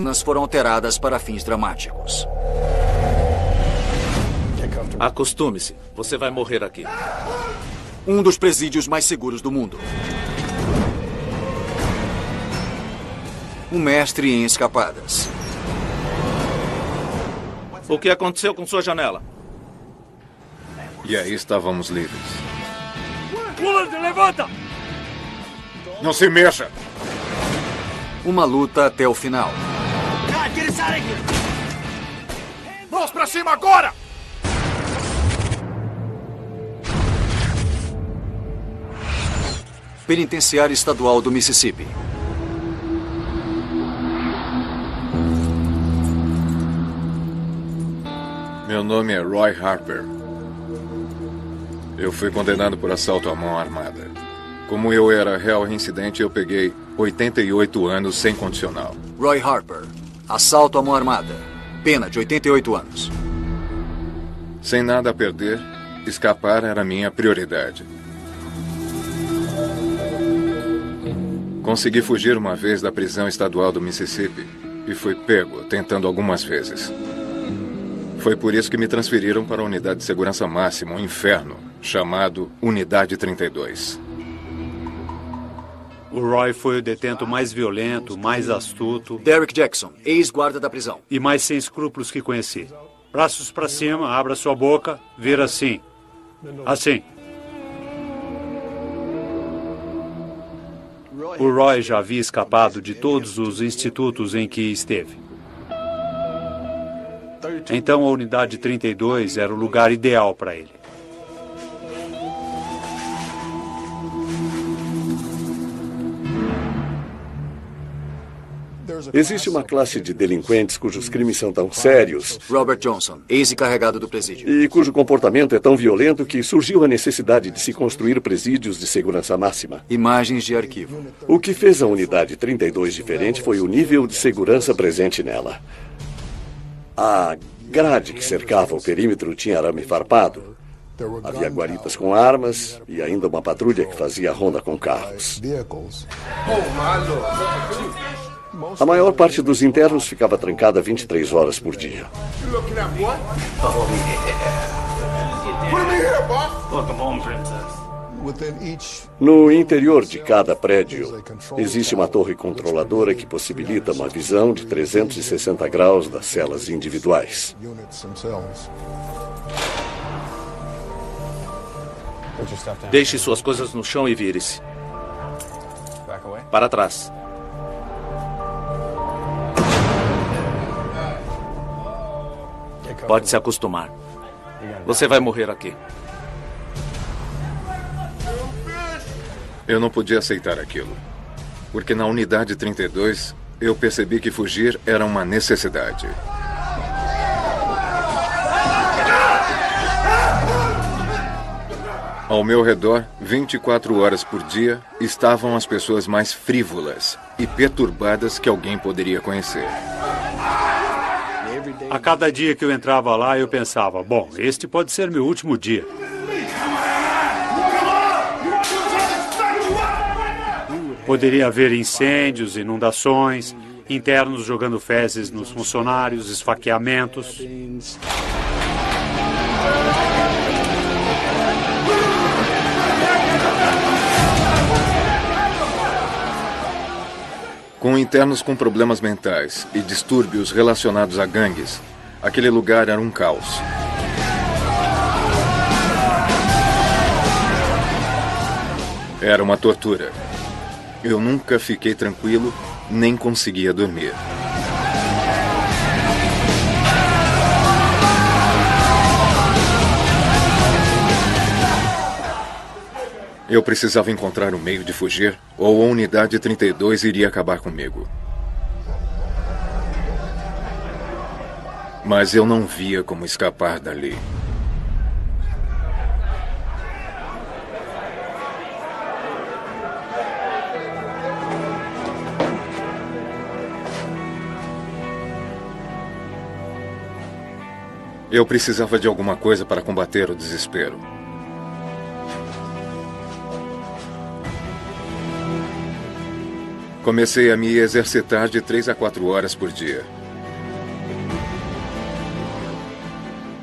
noturnas foram alteradas para fins dramáticos. Acostume-se. Você vai morrer aqui. Um dos presídios mais seguros do mundo. Um mestre em escapadas. O que aconteceu com sua janela? E aí estávamos livres. Willard, levanta! Não se mexa! Uma luta até o final. Mãos pra cima agora! Penitenciária Estadual do Mississippi. Meu nome é Roy Harper. Eu fui condenado por assalto à mão armada. Como eu era réu reincidente, eu peguei 88 anos sem condicional. Roy Harper. Assalto à mão armada. Pena de 88 anos. Sem nada a perder, escapar era minha prioridade. Consegui fugir uma vez da prisão estadual do Mississippi e fui pego tentando algumas vezes. Foi por isso que me transferiram para a unidade de segurança máxima, um inferno, chamado Unidade 32. O Roy foi o detento mais violento, mais astuto Derrick Jackson, ex-guarda da prisão. e mais sem escrúpulos que conheci. Braços para cima, abra sua boca, vira assim. Assim. O Roy já havia escapado de todos os institutos em que esteve. Então a unidade 32 era o lugar ideal para ele. Existe uma classe de delinquentes cujos crimes são tão sérios Robert Johnson, ex-encarregado do presídio. e cujo comportamento é tão violento que surgiu a necessidade de se construir presídios de segurança máxima. Imagens de arquivo. O que fez a unidade 32 diferente foi o nível de segurança presente nela. A grade que cercava o perímetro tinha arame farpado. Havia guaritas com armas e ainda uma patrulha que fazia ronda com carros. A maior parte dos internos ficava trancada 23 horas por dia. No interior de cada prédio, existe uma torre controladora que possibilita uma visão de 360 graus das celas individuais. Deixe suas coisas no chão e vire-se. Para trás. Pode se acostumar. Você vai morrer aqui. Eu não podia aceitar aquilo. Porque na unidade 32, eu percebi que fugir era uma necessidade. Ao meu redor, 24 horas por dia, estavam as pessoas mais frívolas e perturbadas que alguém poderia conhecer. A cada dia que eu entrava lá, eu pensava, bom, este pode ser meu último dia. Poderia haver incêndios, inundações, internos jogando fezes nos funcionários, esfaqueamentos. Com internos com problemas mentais e distúrbios relacionados a gangues, aquele lugar era um caos. Era uma tortura. Eu nunca fiquei tranquilo, nem conseguia dormir. Eu precisava encontrar um meio de fugir, ou a unidade 32 iria acabar comigo. Mas eu não via como escapar dali. Eu precisava de alguma coisa para combater o desespero. Comecei a me exercitar de 3 a 4 horas por dia.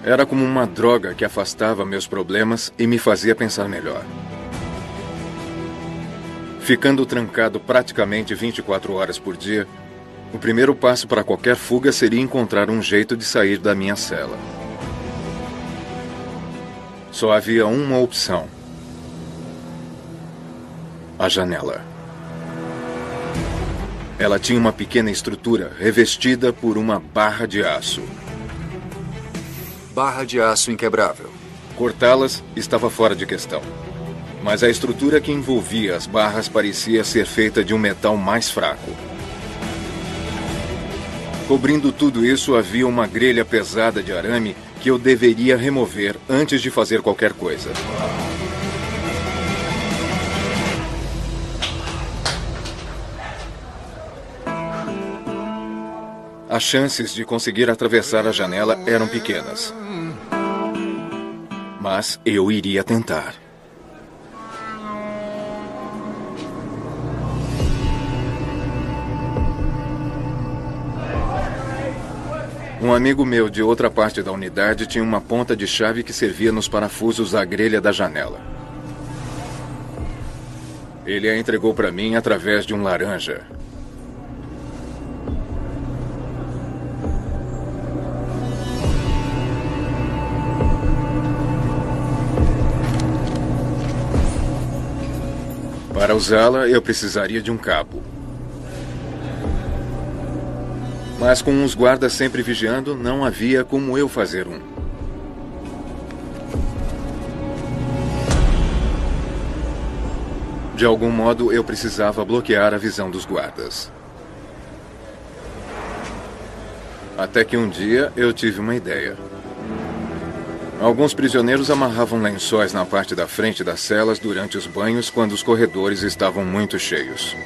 Era como uma droga que afastava meus problemas e me fazia pensar melhor. Ficando trancado praticamente 24 horas por dia, o primeiro passo para qualquer fuga seria encontrar um jeito de sair da minha cela. Só havia uma opção: a janela. Ela tinha uma pequena estrutura revestida por uma barra de aço. Barra de aço inquebrável. Cortá-las estava fora de questão. Mas a estrutura que envolvia as barras parecia ser feita de um metal mais fraco. Cobrindo tudo isso havia uma grelha pesada de arame que eu deveria remover antes de fazer qualquer coisa. As chances de conseguir atravessar a janela eram pequenas. Mas eu iria tentar. Um amigo meu de outra parte da unidade tinha uma ponta de chave que servia nos parafusos da grelha da janela. Ele a entregou para mim através de um laranja. Para usá-la, eu precisaria de um cabo. Mas com os guardas sempre vigiando, não havia como eu fazer um. De algum modo, eu precisava bloquear a visão dos guardas. Até que um dia, eu tive uma ideia. Alguns prisioneiros amarravam lençóis na parte da frente das celas durante os banhos quando os corredores estavam muito cheios.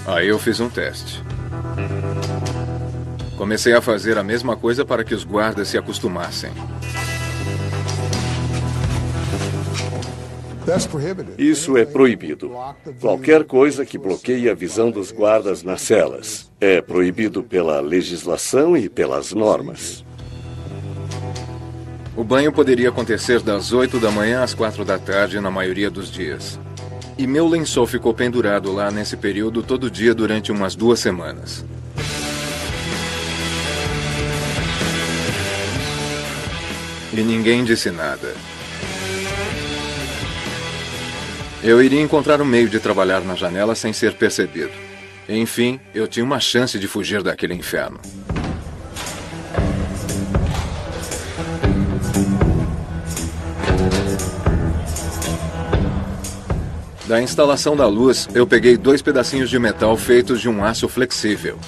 Aí eu fiz um teste. Comecei a fazer a mesma coisa para que os guardas se acostumassem. Isso é proibido. Qualquer coisa que bloqueie a visão dos guardas nas celas é proibido pela legislação e pelas normas. O banho poderia acontecer das 8 da manhã às 4 da tarde na maioria dos dias. E meu lençol ficou pendurado lá nesse período todo dia durante umas 2 semanas. E ninguém disse nada. Eu iria encontrar um meio de trabalhar na janela sem ser percebido. Enfim, eu tinha uma chance de fugir daquele inferno. Da instalação da luz, eu peguei 2 pedacinhos de metal feitos de um aço flexível.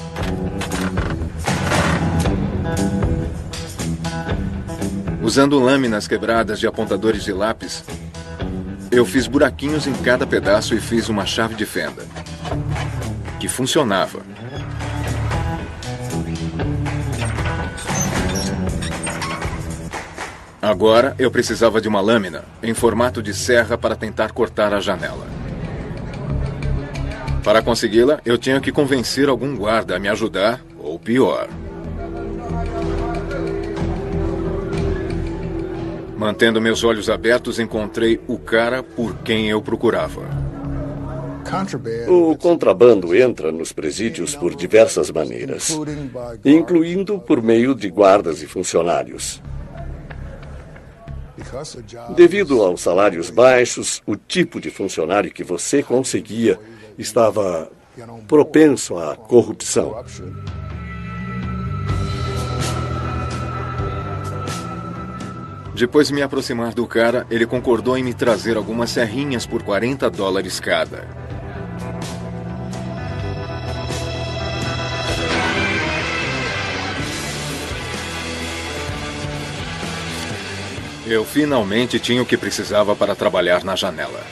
Usando lâminas quebradas de apontadores de lápis, eu fiz buraquinhos em cada pedaço e fiz uma chave de fenda, que funcionava. Agora, eu precisava de uma lâmina em formato de serra para tentar cortar a janela. Para consegui-la, eu tinha que convencer algum guarda a me ajudar, ou pior. Mantendo meus olhos abertos, encontrei o cara por quem eu procurava. O contrabando entra nos presídios por diversas maneiras, incluindo por meio de guardas e funcionários. Devido aos salários baixos, o tipo de funcionário que você conseguia estava propenso à corrupção. Depois de me aproximar do cara, ele concordou em me trazer algumas serrinhas por $40 cada. Eu finalmente tinha o que precisava para trabalhar na janela.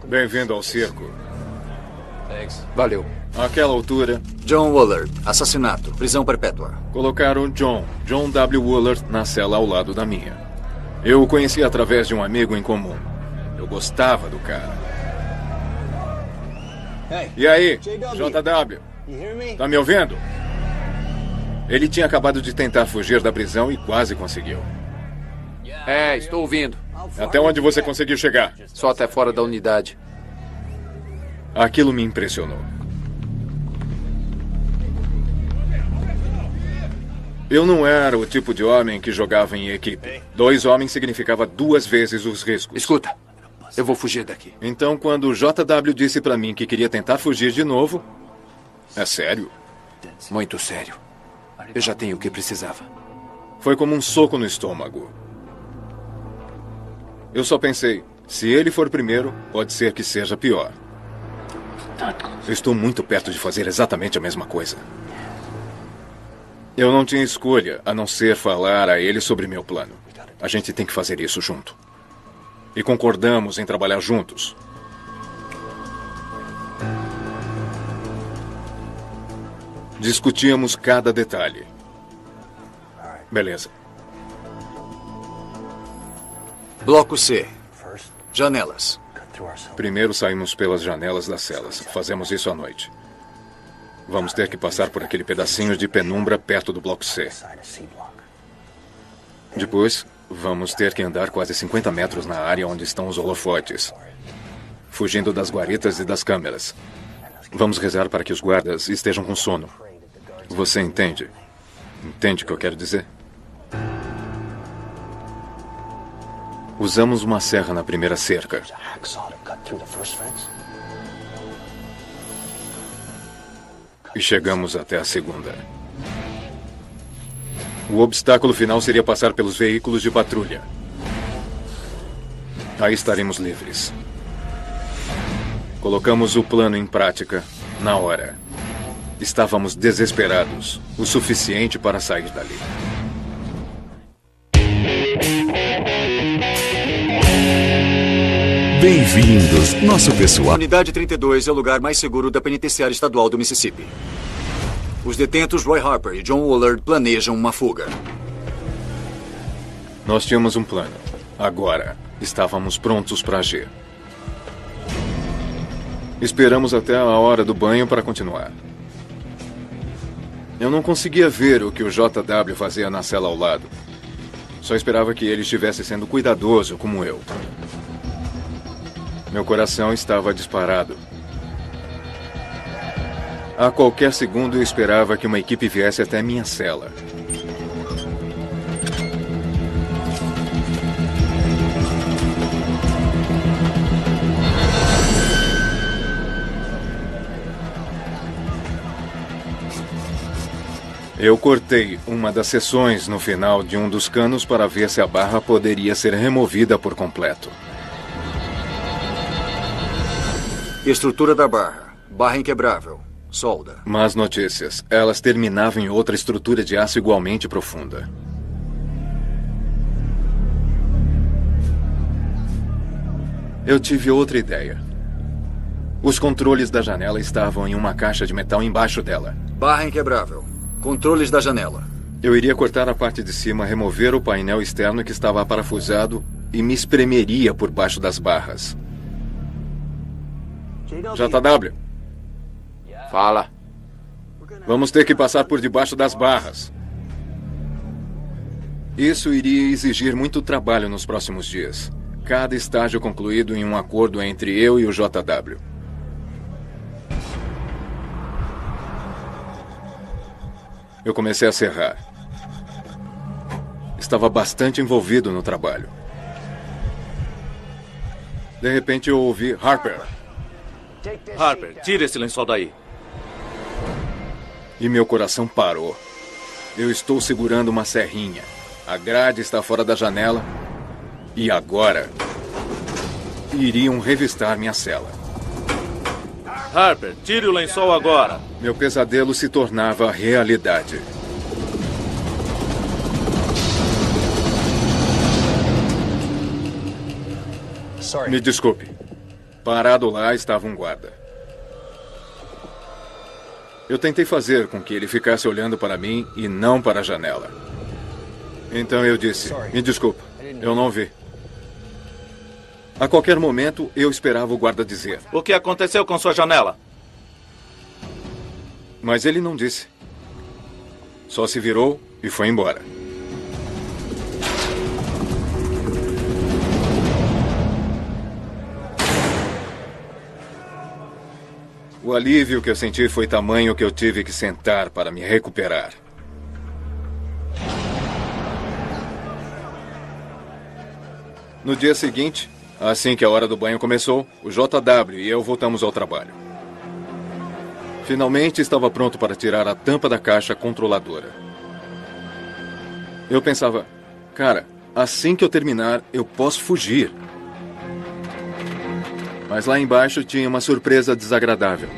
Bem-vindo ao circo. Valeu. Àquela altura, John Woolard, assassinato, prisão perpétua. colocaram John W. Woolard, na cela ao lado da minha. Eu o conheci através de um amigo em comum. Eu gostava do cara. E aí, JW? Tá me ouvindo? Ele tinha acabado de tentar fugir da prisão e quase conseguiu. Estou ouvindo. Até onde você conseguiu chegar? Só até fora da unidade. Aquilo me impressionou. Eu não era o tipo de homem que jogava em equipe. 2 homens significava 2 vezes os riscos. Escuta, eu vou fugir daqui. Então, quando o JW disse pra mim que queria tentar fugir de novo... É sério? Muito sério. Eu já tenho o que precisava. Foi como um soco no estômago. Eu só pensei, se ele for primeiro, pode ser que seja pior. Eu estou muito perto de fazer exatamente a mesma coisa. Eu não tinha escolha, a não ser falar a ele sobre meu plano. A gente tem que fazer isso junto. E concordamos em trabalhar juntos. Discutíamos cada detalhe. Beleza. Bloco C. Janelas. Primeiro saímos pelas janelas das celas. Fazemos isso à noite. Vamos ter que passar por aquele pedacinho de penumbra perto do bloco C. Depois, vamos ter que andar quase 50 metros na área onde estão os holofotes, fugindo das guaritas e das câmeras. Vamos rezar para que os guardas estejam com sono. Você entende? Entende o que eu quero dizer? Usamos uma serra na primeira cerca. E chegamos até a segunda. O obstáculo final seria passar pelos veículos de patrulha. Aí estaremos livres. Colocamos o plano em prática na hora. Estávamos desesperados, o suficiente para sair dali. Bem-vindos, nosso pessoal. Unidade 32 é o lugar mais seguro da penitenciária estadual do Mississippi. Os detentos Roy Harper e John Woolard planejam uma fuga. Nós tínhamos um plano. Agora, estávamos prontos para agir. Esperamos até a hora do banho para continuar. Eu não conseguia ver o que o JW fazia na cela ao lado. Só esperava que ele estivesse sendo cuidadoso, como eu. Meu coração estava disparado. A qualquer segundo eu esperava que uma equipe viesse até minha cela. Eu cortei uma das seções no final de um dos canos para ver se a barra poderia ser removida por completo. Estrutura da barra. Barra inquebrável. Solda. Más notícias. Elas terminavam em outra estrutura de aço igualmente profunda. Eu tive outra ideia. Os controles da janela estavam em uma caixa de metal embaixo dela. Barra inquebrável. Controles da janela. Eu iria cortar a parte de cima, remover o painel externo que estava aparafusado e me espremeria por baixo das barras. JW. Fala. Vamos ter que passar por debaixo das barras. Isso iria exigir muito trabalho nos próximos dias. Cada estágio concluído em um acordo entre eu e o JW. Eu comecei a serrar. Estava bastante envolvido no trabalho. De repente eu ouvi Harper. Harper, tira esse lençol daí. E meu coração parou. Eu estou segurando uma serrinha. A grade está fora da janela. E agora, iriam revistar minha cela. Harper, tire o lençol agora. Meu pesadelo se tornava realidade. Me desculpe. Parado lá estava um guarda. Eu tentei fazer com que ele ficasse olhando para mim e não para a janela. Então eu disse, me desculpa, eu não vi. A qualquer momento, eu esperava o guarda dizer. O que aconteceu com sua janela? Mas ele não disse. Só se virou e foi embora. O alívio que eu senti foi tamanho que eu tive que sentar para me recuperar. No dia seguinte, assim que a hora do banho começou, o JW e eu voltamos ao trabalho. Finalmente estava pronto para tirar a tampa da caixa controladora. Eu pensava, cara, assim que eu terminar, eu posso fugir. Mas lá embaixo tinha uma surpresa desagradável.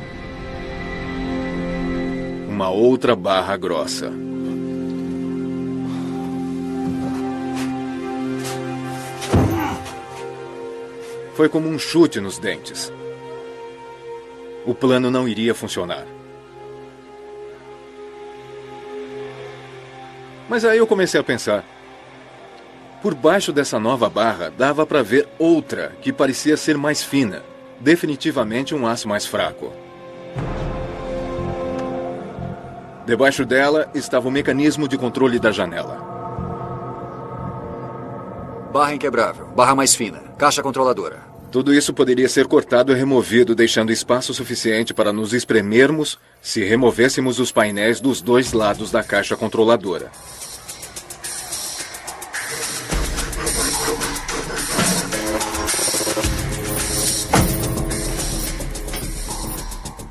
Uma outra barra grossa. Foi como um chute nos dentes. O plano não iria funcionar. Mas aí eu comecei a pensar. Por baixo dessa nova barra, dava para ver outra que parecia ser mais fina. Definitivamente um aço mais fraco. Debaixo dela estava o mecanismo de controle da janela. Barra inquebrável, barra mais fina, caixa controladora. Tudo isso poderia ser cortado e removido, deixando espaço suficiente para nos espremermos se removêssemos os painéis dos dois lados da caixa controladora.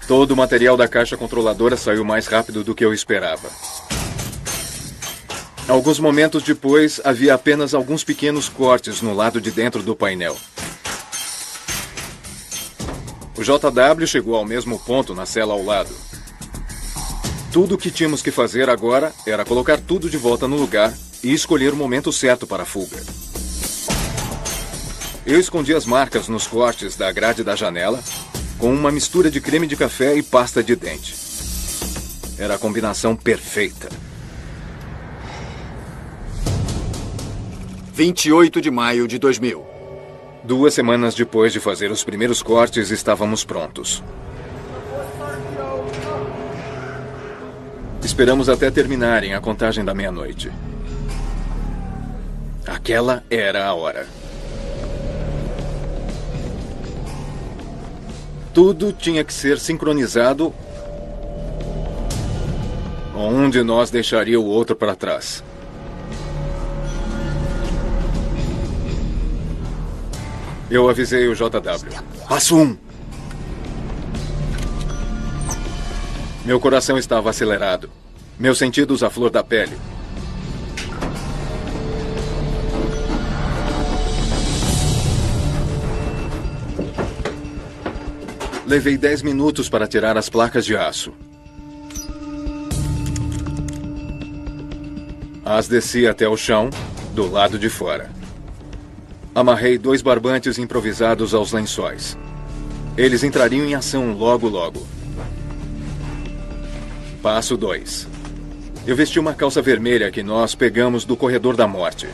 Todo o material da caixa controladora saiu mais rápido do que eu esperava. Alguns momentos depois, havia apenas alguns pequenos cortes no lado de dentro do painel. O JW chegou ao mesmo ponto na cela ao lado. Tudo o que tínhamos que fazer agora era colocar tudo de volta no lugar e escolher o momento certo para a fuga. Eu escondi as marcas nos cortes da grade da janela com uma mistura de creme de café e pasta de dente. Era a combinação perfeita. 28 de maio de 2000. 2 semanas depois de fazer os primeiros cortes, estávamos prontos. Esperamos até terminarem a contagem da meia-noite. Aquela era a hora. Tudo tinha que ser sincronizado. Um de nós deixaria o outro para trás. Eu avisei o JW. Passo 1. Meu coração estava acelerado. Meus sentidos à flor da pele. Levei 10 minutos para tirar as placas de aço. As desci até o chão, do lado de fora. Amarrei 2 barbantes improvisados aos lençóis. Eles entrariam em ação logo, logo. Passo 2. Eu vesti uma calça vermelha que nós pegamos do corredor da morte.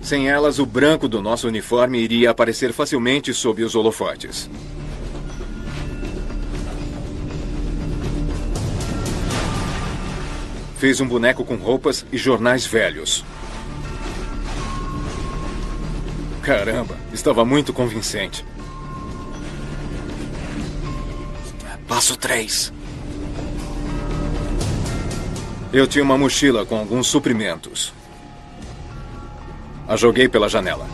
Sem elas, o branco do nosso uniforme iria aparecer facilmente sob os holofotes. Fiz um boneco com roupas e jornais velhos. Caramba, estava muito convincente. Passo 3. Eu tinha uma mochila com alguns suprimentos. A joguei pela janela.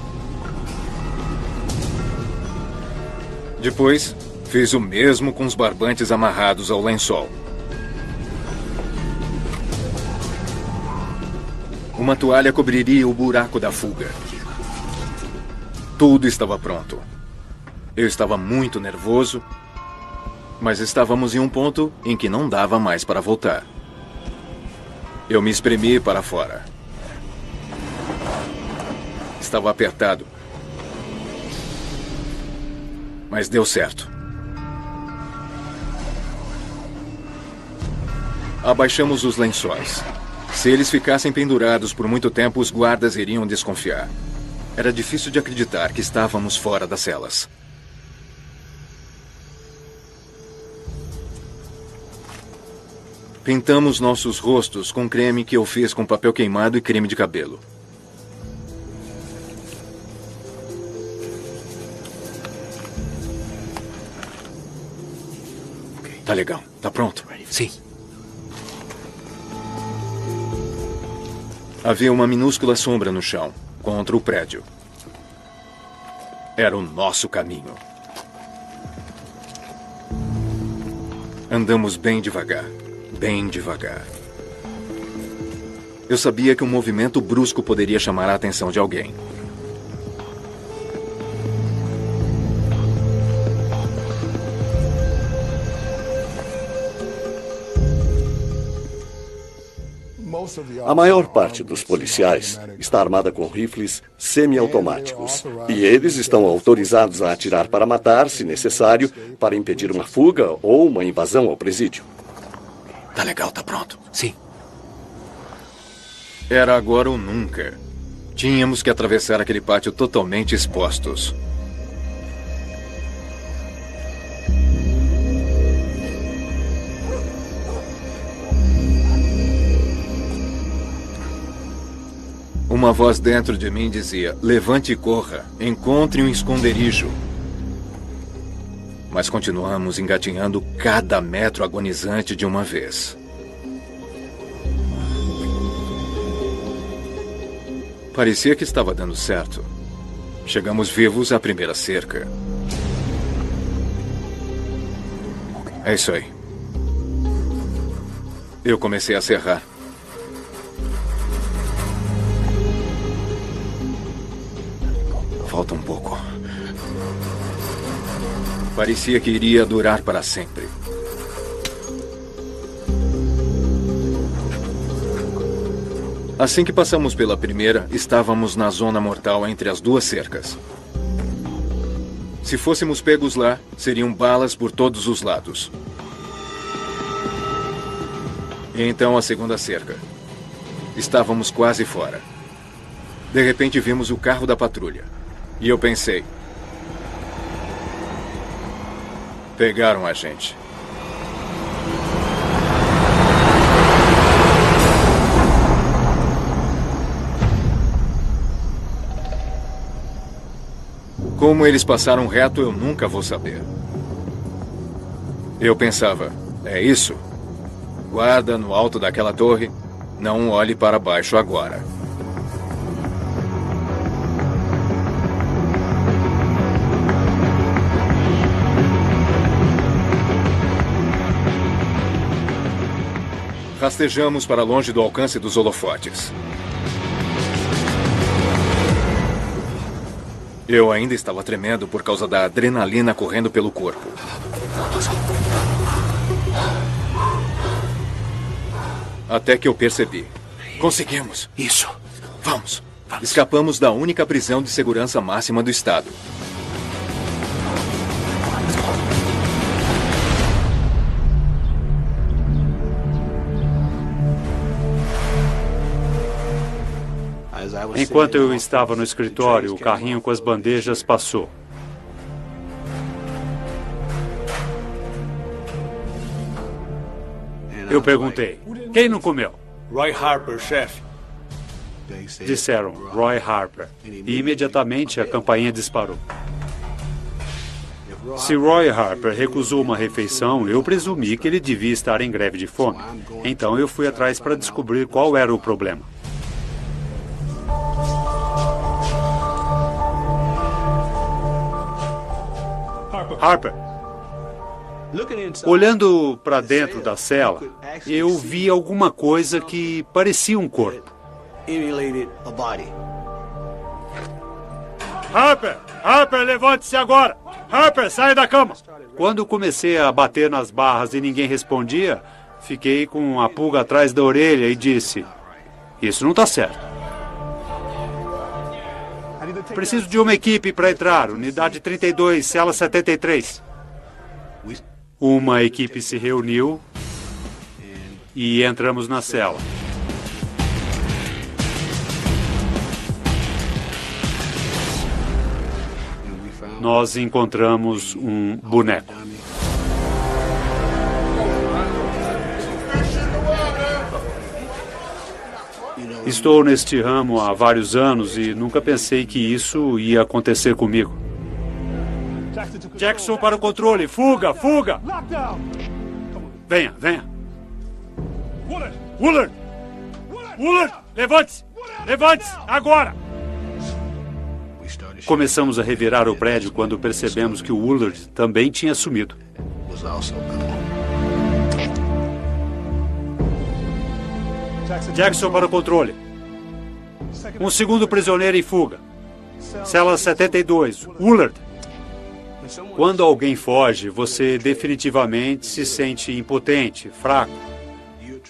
Depois, fiz o mesmo com os barbantes amarrados ao lençol. Uma toalha cobriria o buraco da fuga. Tudo estava pronto. Eu estava muito nervoso, mas estávamos em um ponto em que não dava mais para voltar. Eu me espremi para fora. Estava apertado. Mas deu certo. Abaixamos os lençóis. Se eles ficassem pendurados por muito tempo, os guardas iriam desconfiar. Era difícil de acreditar que estávamos fora das celas. Pintamos nossos rostos com creme que eu fiz com papel queimado e creme de cabelo. Tá legal. Tá pronto? Sim. Havia uma minúscula sombra no chão, contra o prédio. Era o nosso caminho. Andamos bem devagar. Bem devagar. Eu sabia que um movimento brusco poderia chamar a atenção de alguém. A maior parte dos policiais está armada com rifles semiautomáticos. E eles estão autorizados a atirar para matar, se necessário, para impedir uma fuga ou uma invasão ao presídio. Tá legal, tá pronto. Sim. Era agora ou nunca. Tínhamos que atravessar aquele pátio totalmente expostos. Uma voz dentro de mim dizia: levante e corra, encontre um esconderijo. Mas continuamos engatinhando cada metro agonizante de uma vez. Parecia que estava dando certo. Chegamos vivos à primeira cerca. É isso aí. Eu comecei a serrar. Falta um pouco. Parecia que iria durar para sempre. Assim que passamos pela primeira, estávamos na zona mortal entre as duas cercas. Se fôssemos pegos lá, seriam balas por todos os lados. E então a segunda cerca. Estávamos quase fora. De repente vimos o carro da patrulha. E eu pensei: pegaram a gente. Como eles passaram reto, eu nunca vou saber. Eu pensava: é isso? Guarda no alto daquela torre, não olhe para baixo agora. Rastejamos para longe do alcance dos holofotes. Eu ainda estava tremendo por causa da adrenalina correndo pelo corpo. Até que eu percebi. Conseguimos. Isso. Vamos. Escapamos da única prisão de segurança máxima do estado. Enquanto eu estava no escritório, o carrinho com as bandejas passou. Eu perguntei: quem não comeu? Roy Harper, chefe. Disseram: Roy Harper. E imediatamente a campainha disparou. Se Roy Harper recusou uma refeição, eu presumi que ele devia estar em greve de fome. Então eu fui atrás para descobrir qual era o problema. Harper, olhando para dentro da cela, eu vi alguma coisa que parecia um corpo. Harper! Harper, levante-se agora! Harper, saia da cama! Quando comecei a bater nas barras e ninguém respondia, fiquei com a pulga atrás da orelha e disse: isso não está certo. Preciso de uma equipe para entrar. Unidade 32, cela 73. Uma equipe se reuniu e entramos na cela. Nós encontramos um boneco. Estou neste ramo há vários anos e nunca pensei que isso ia acontecer comigo. Jackson para o controle. Fuga, fuga! Venha, venha. Woolard! Woolard! Levante-se! Levante-se! Agora! Começamos a revirar o prédio quando percebemos que o Woolard também tinha sumido. Jackson para o controle. Um segundo prisioneiro em fuga. Cela 72. Woolard. Quando alguém foge, você definitivamente se sente impotente, fraco.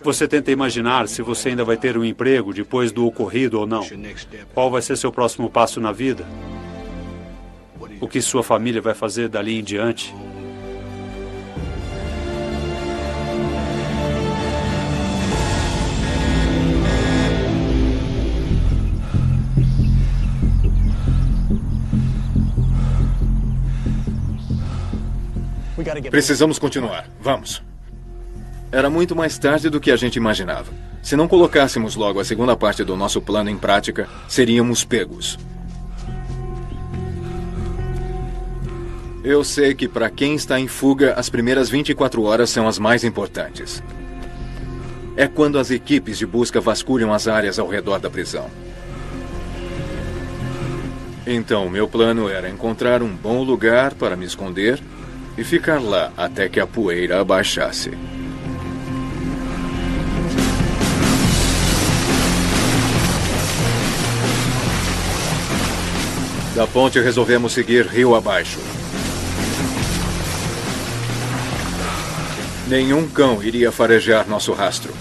Você tenta imaginar se você ainda vai ter um emprego depois do ocorrido ou não. Qual vai ser seu próximo passo na vida? O que sua família vai fazer dali em diante? Precisamos continuar. Vamos. Era muito mais tarde do que a gente imaginava. Se não colocássemos logo a segunda parte do nosso plano em prática, seríamos pegos. Eu sei que para quem está em fuga, as primeiras 24 horas são as mais importantes. É quando as equipes de busca vasculham as áreas ao redor da prisão. Então, meu plano era encontrar um bom lugar para me esconder e ficar lá até que a poeira abaixasse. Da ponte resolvemos seguir rio abaixo. Nenhum cão iria farejar nosso rastro.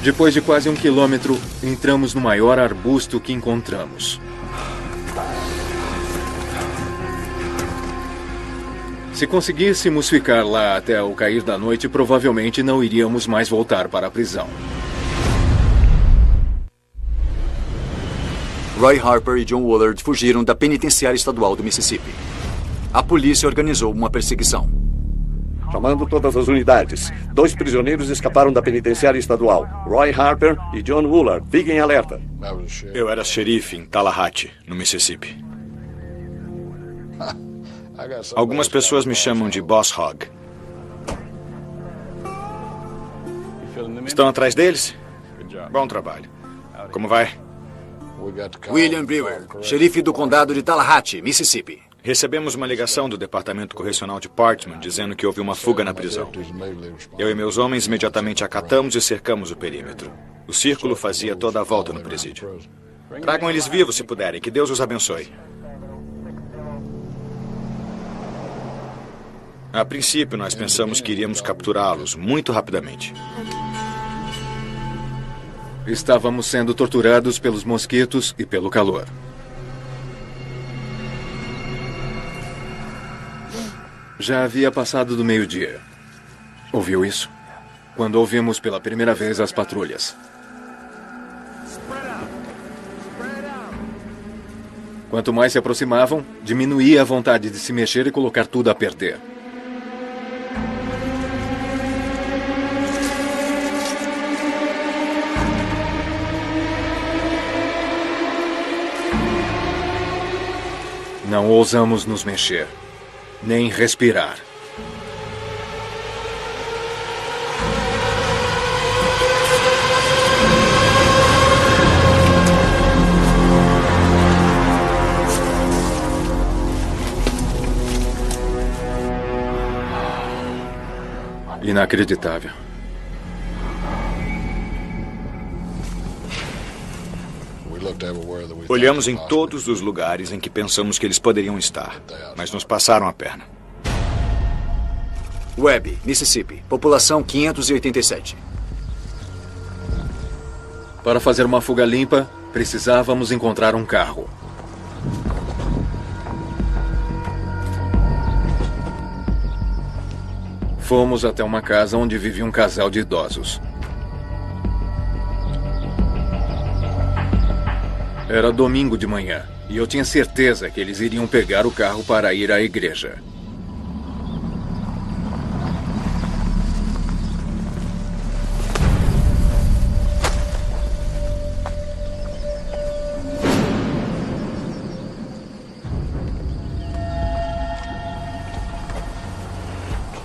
Depois de quase 1 quilômetro, entramos no maior arbusto que encontramos. Se conseguíssemos ficar lá até o cair da noite, provavelmente não iríamos mais voltar para a prisão. Roy Harper e John Woolard fugiram da penitenciária estadual do Mississippi. A polícia organizou uma perseguição. Chamando todas as unidades. 2 prisioneiros escaparam da penitenciária estadual. Roy Harper e John Woolard. Fiquem alerta. Eu era xerife em Tallahatchie, no Mississippi. Algumas pessoas me chamam de Boss Hogg. Estão atrás deles? Bom trabalho. Como vai? William Brewer, xerife do condado de Tallahatchie, Mississippi. Recebemos uma ligação do Departamento Correcional de Parchman dizendo que houve uma fuga na prisão. Eu e meus homens imediatamente acatamos e cercamos o perímetro. O círculo fazia toda a volta no presídio. Tragam eles vivos se puderem. Que Deus os abençoe. A princípio, nós pensamos que iríamos capturá-los muito rapidamente. Estávamos sendo torturados pelos mosquitos e pelo calor. Já havia passado do meio-dia. Ouviu isso? Quando ouvimos pela primeira vez as patrulhas. Quanto mais se aproximavam, diminuía a vontade de se mexer e colocar tudo a perder. Não ousamos nos mexer, nem respirar. Inacreditável. Olhamos em todos os lugares em que pensamos que eles poderiam estar, mas nos passaram a perna. Webb, Mississippi. População 587. Para fazer uma fuga limpa, precisávamos encontrar um carro. Fomos até uma casa onde vivia um casal de idosos. Era domingo de manhã e eu tinha certeza que eles iriam pegar o carro para ir à igreja.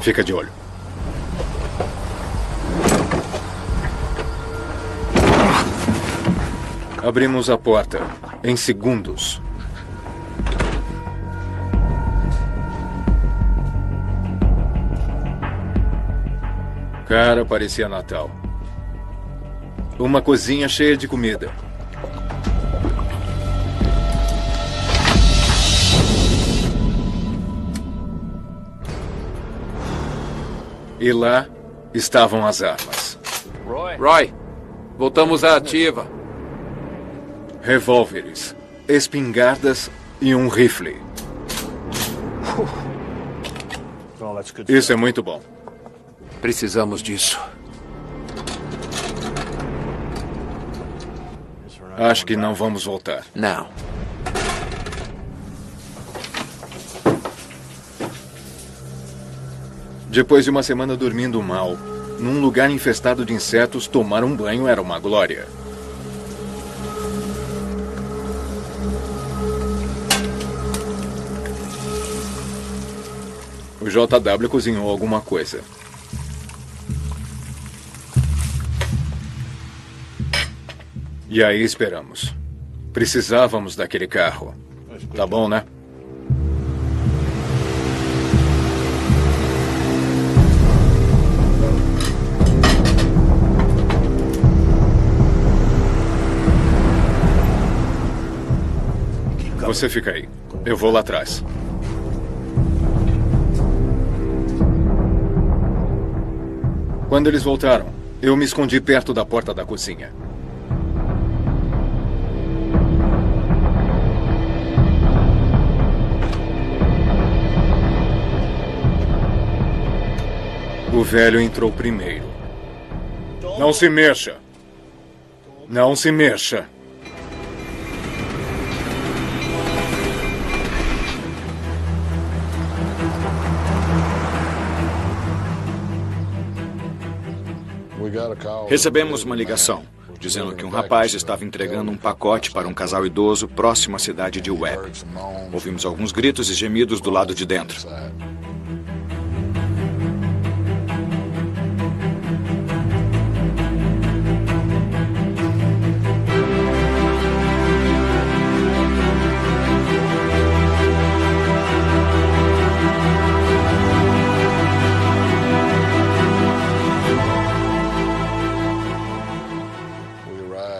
Fica de olho. Abrimos a porta em segundos. Cara, parecia Natal. Uma cozinha cheia de comida. E lá estavam as armas. Roy, voltamos à ativa. Revólveres, espingardas e um rifle. Isso é muito bom. Precisamos disso. Acho que não vamos voltar. Não. Depois de uma semana dormindo mal, num lugar infestado de insetos, tomar um banho era uma glória. O JW cozinhou alguma coisa. E aí esperamos. Precisávamos daquele carro. Tá bom, né? Você fica aí. Eu vou lá atrás. Quando eles voltaram, eu me escondi perto da porta da cozinha. O velho entrou primeiro. Não se mexa. Não se mexa. Recebemos uma ligação dizendo que um rapaz estava entregando um pacote para um casal idoso próximo à cidade de Webb. Ouvimos alguns gritos e gemidos do lado de dentro.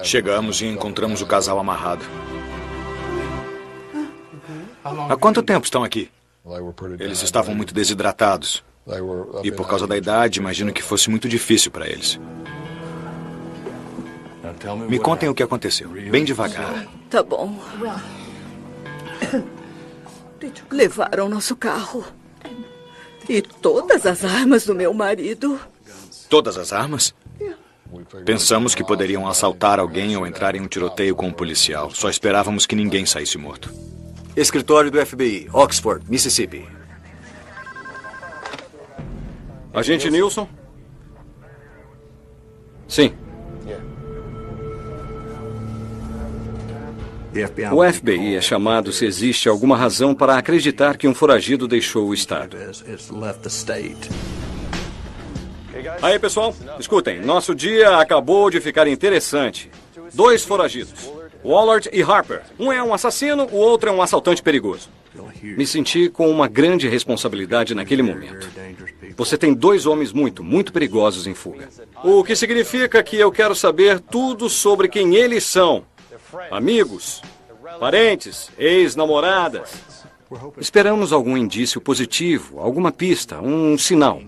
Chegamos e encontramos o casal amarrado. Há quanto tempo estão aqui? Eles estavam muito desidratados. E por causa da idade, imagino que fosse muito difícil para eles. Me contem o que aconteceu, bem devagar. Tá bom. Levaram nosso carro. E todas as armas do meu marido. Todas as armas? Pensamos que poderiam assaltar alguém ou entrar em um tiroteio com um policial. Só esperávamos que ninguém saísse morto. Escritório do FBI, Oxford, Mississippi. Agente Nilson? Sim. O FBI é chamado se existe alguma razão para acreditar que um foragido deixou o estado. Aí, pessoal, escutem. Nosso dia acabou de ficar interessante. 2 foragidos, Woolard e Harper. Um é um assassino, o outro é um assaltante perigoso. Me senti com uma grande responsabilidade naquele momento. Você tem 2 homens muito perigosos em fuga. O que significa que eu quero saber tudo sobre quem eles são. Amigos, parentes, ex-namoradas. Esperamos algum indício positivo, alguma pista, um sinal.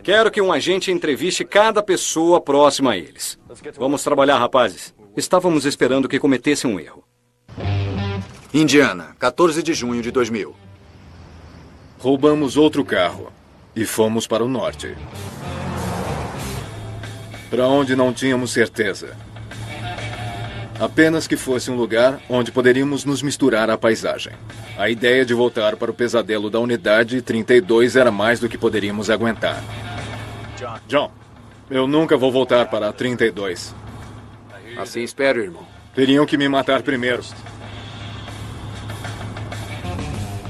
Quero que um agente entreviste cada pessoa próxima a eles. Vamos trabalhar, rapazes. Estávamos esperando que cometessem um erro. Indiana, 14 de junho de 2000. Roubamos outro carro. e fomos para o norte. Para onde não tínhamos certeza. Apenas que fosse um lugar onde poderíamos nos misturar à paisagem. A ideia de voltar para o pesadelo da unidade 32 era mais do que poderíamos aguentar. John, eu nunca vou voltar para a 32. Assim espero, irmão. Teriam que me matar primeiro.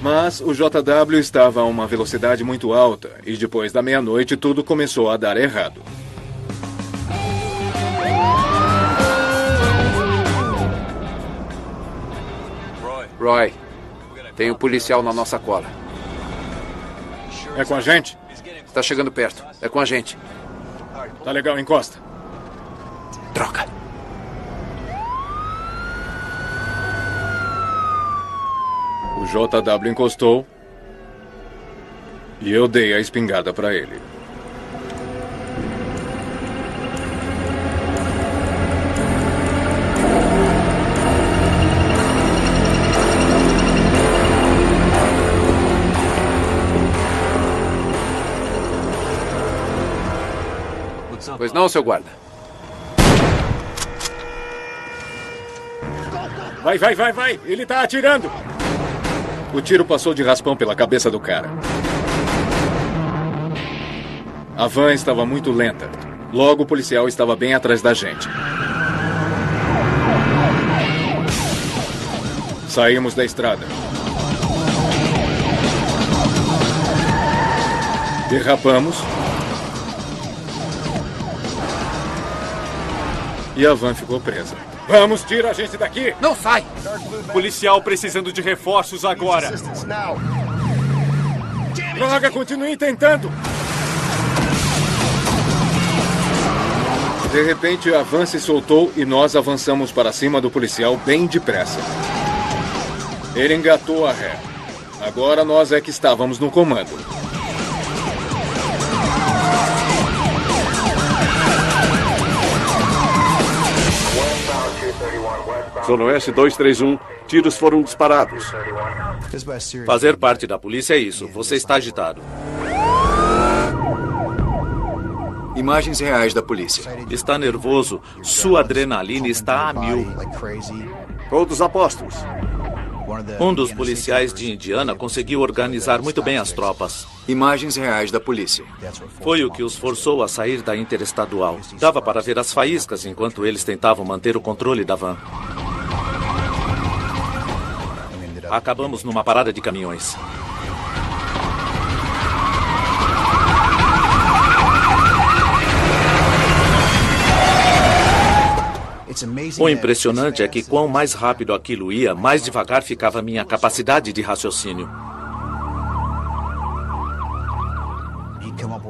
Mas o JW estava a uma velocidade muito alta e depois da meia-noite tudo começou a dar errado. Roy, tem um policial na nossa cola. É com a gente? Está chegando perto. É com a gente. Tá legal, encosta. Droga. O JW encostou e eu dei a espingarda para ele. Pois não, seu guarda? Vai! Ele tá atirando! O tiro passou de raspão pela cabeça do cara. A van estava muito lenta. Logo, o policial estava bem atrás da gente. Saímos da estrada. Derrapamos. E a van ficou presa. Vamos, tira a gente daqui! Não sai! Policial precisando de reforços agora. Droga, continue tentando! De repente, a van se soltou e nós avançamos para cima do policial bem depressa. Ele engatou a ré. Agora nós é que estávamos no comando. Zona Oeste 231, tiros foram disparados. Fazer parte da polícia é isso. Você está agitado. Imagens reais da polícia. Está nervoso. Sua adrenalina está a 1000. Todos apostos. Um dos policiais de Indiana conseguiu organizar muito bem as tropas. Imagens reais da polícia. Foi o que os forçou a sair da interestadual. Dava para ver as faíscas enquanto eles tentavam manter o controle da van. Acabamos numa parada de caminhões. O impressionante é que quanto mais rápido aquilo ia, mais devagar ficava a minha capacidade de raciocínio.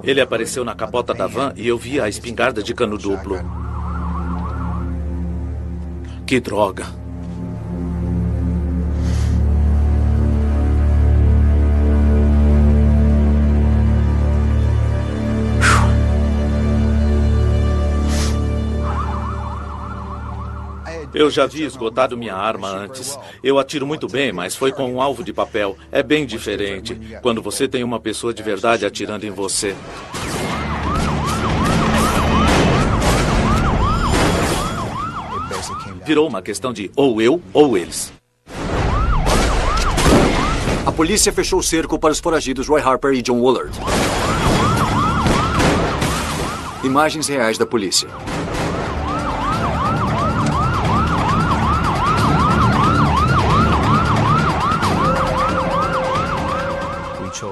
Ele apareceu na capota da van e eu vi a espingarda de cano duplo. Que droga! Eu já havia esgotado minha arma antes. Eu atiro muito bem, mas foi com um alvo de papel. É bem diferente quando você tem uma pessoa de verdade atirando em você. Virou uma questão de ou eu ou eles. A polícia fechou o cerco para os foragidos Roy Harper e John Woolard. Imagens reais da polícia.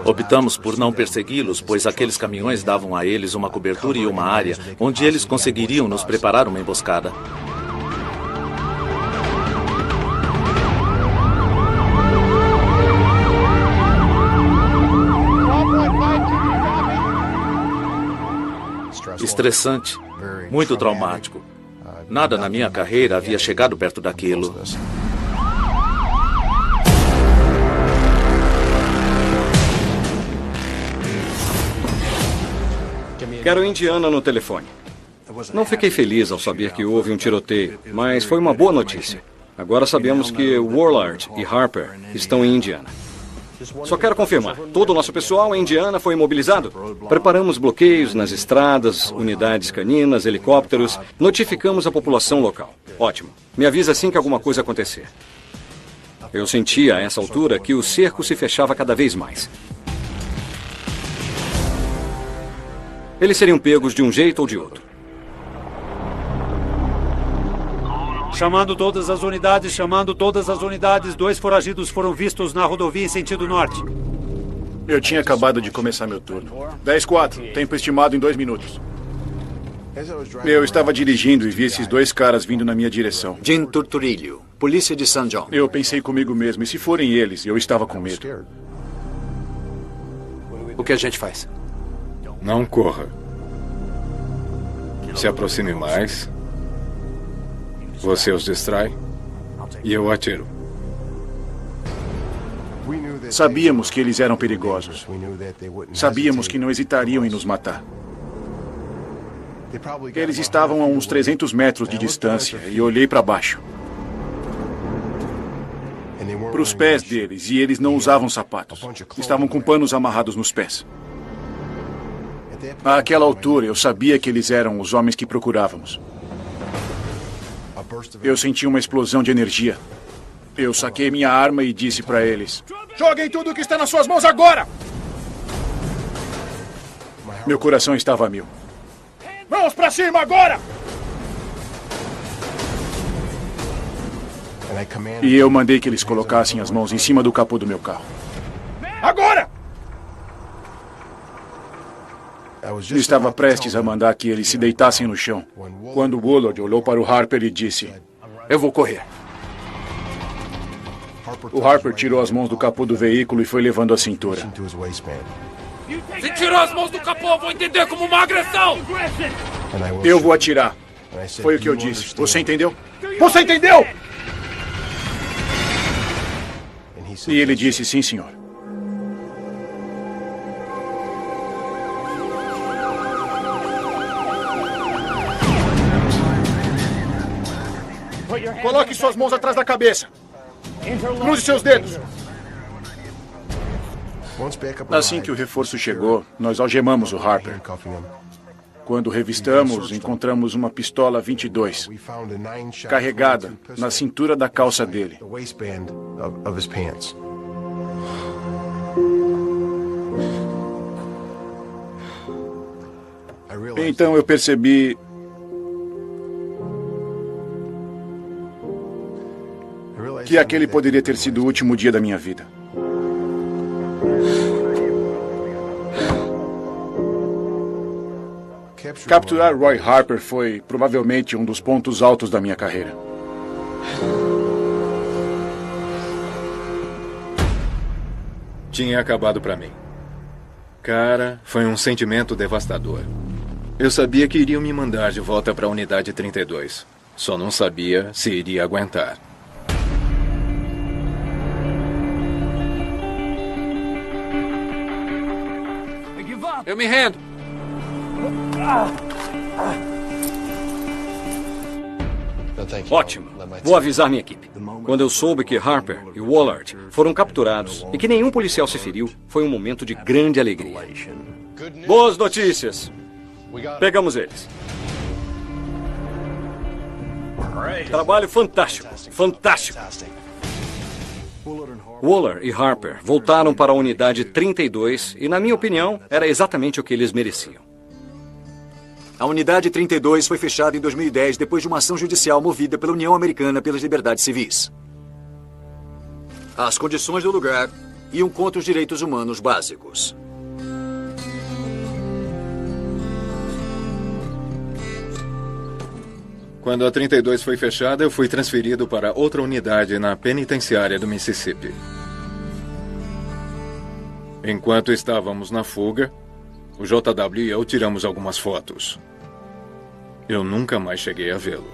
Optamos por não persegui-los, pois aqueles caminhões davam a eles uma cobertura e uma área onde eles conseguiriam nos preparar uma emboscada. Estressante, muito traumático. Nada na minha carreira havia chegado perto daquilo. Quero Indiana no telefone. Não fiquei feliz ao saber que houve um tiroteio, mas foi uma boa notícia. Agora sabemos que Woolard e Harper estão em Indiana. Só quero confirmar. Todo o nosso pessoal em Indiana foi imobilizado? Preparamos bloqueios nas estradas, unidades caninas, helicópteros. Notificamos a população local. Ótimo. Me avisa assim que alguma coisa acontecer. Eu sentia, a essa altura, que o cerco se fechava cada vez mais. Eles seriam pegos de um jeito ou de outro. Chamando todas as unidades, chamando todas as unidades. 2 foragidos foram vistos na rodovia em sentido norte. Eu tinha acabado de começar meu turno. 10-4, tempo estimado em 2 minutos. Eu estava dirigindo e vi esses 2 caras vindo na minha direção. Jim Turturillo, polícia de St. John. Eu pensei comigo mesmo, e se forem eles? Eu estava com medo. O que a gente faz? Não corra. Se aproxime mais. Você os distrai e eu atiro. Sabíamos que eles eram perigosos. Sabíamos que não hesitariam em nos matar. Eles estavam a uns 300 metros de distância e olhei para baixo. Para os pés deles, e eles não usavam sapatos. Estavam com panos amarrados nos pés. Àquela altura, eu sabia que eles eram os homens que procurávamos. Eu senti uma explosão de energia. Eu saquei minha arma e disse para eles: joguem tudo o que está nas suas mãos agora! Meu coração estava a 1000. Mãos para cima agora! E eu mandei que eles colocassem as mãos em cima do capô do meu carro. Agora! Eu estava prestes a mandar que eles se deitassem no chão, quando Woolard olhou para o Harper e disse: eu vou correr. O Harper tirou as mãos do capô do veículo e foi levando a cintura. Se tirou as mãos do capô, vou entender como uma agressão! Eu vou atirar. Foi o que eu disse. Você entendeu? Você entendeu? E ele disse: sim, senhor. Coloque suas mãos atrás da cabeça. Cruze seus dedos. Assim que o reforço chegou, nós algemamos o Harper. Quando revistamos, encontramos uma pistola 22, carregada na cintura da calça dele. Então eu percebi que aquele poderia ter sido o último dia da minha vida. Capturar Roy Harper foi provavelmente um dos pontos altos da minha carreira. Tinha acabado para mim. Cara, foi um sentimento devastador. Eu sabia que iriam me mandar de volta para a unidade 32. Só não sabia se iria aguentar. Eu me rendo. Ótimo. Vou avisar minha equipe. Quando eu soube que Harper e Woolard foram capturados e que nenhum policial se feriu, foi um momento de grande alegria. Boas notícias. Pegamos eles. Trabalho fantástico. Fantástico. Woolard e Harper voltaram para a unidade 32 e, na minha opinião, era exatamente o que eles mereciam. A unidade 32 foi fechada em 2010 depois de uma ação judicial movida pela União Americana pelas Liberdades Civis. As condições do lugar iam contra os direitos humanos básicos. Quando a 32 foi fechada, eu fui transferido para outra unidade na penitenciária do Mississippi. Enquanto estávamos na fuga, o JW e eu tiramos algumas fotos. Eu nunca mais cheguei a vê-lo.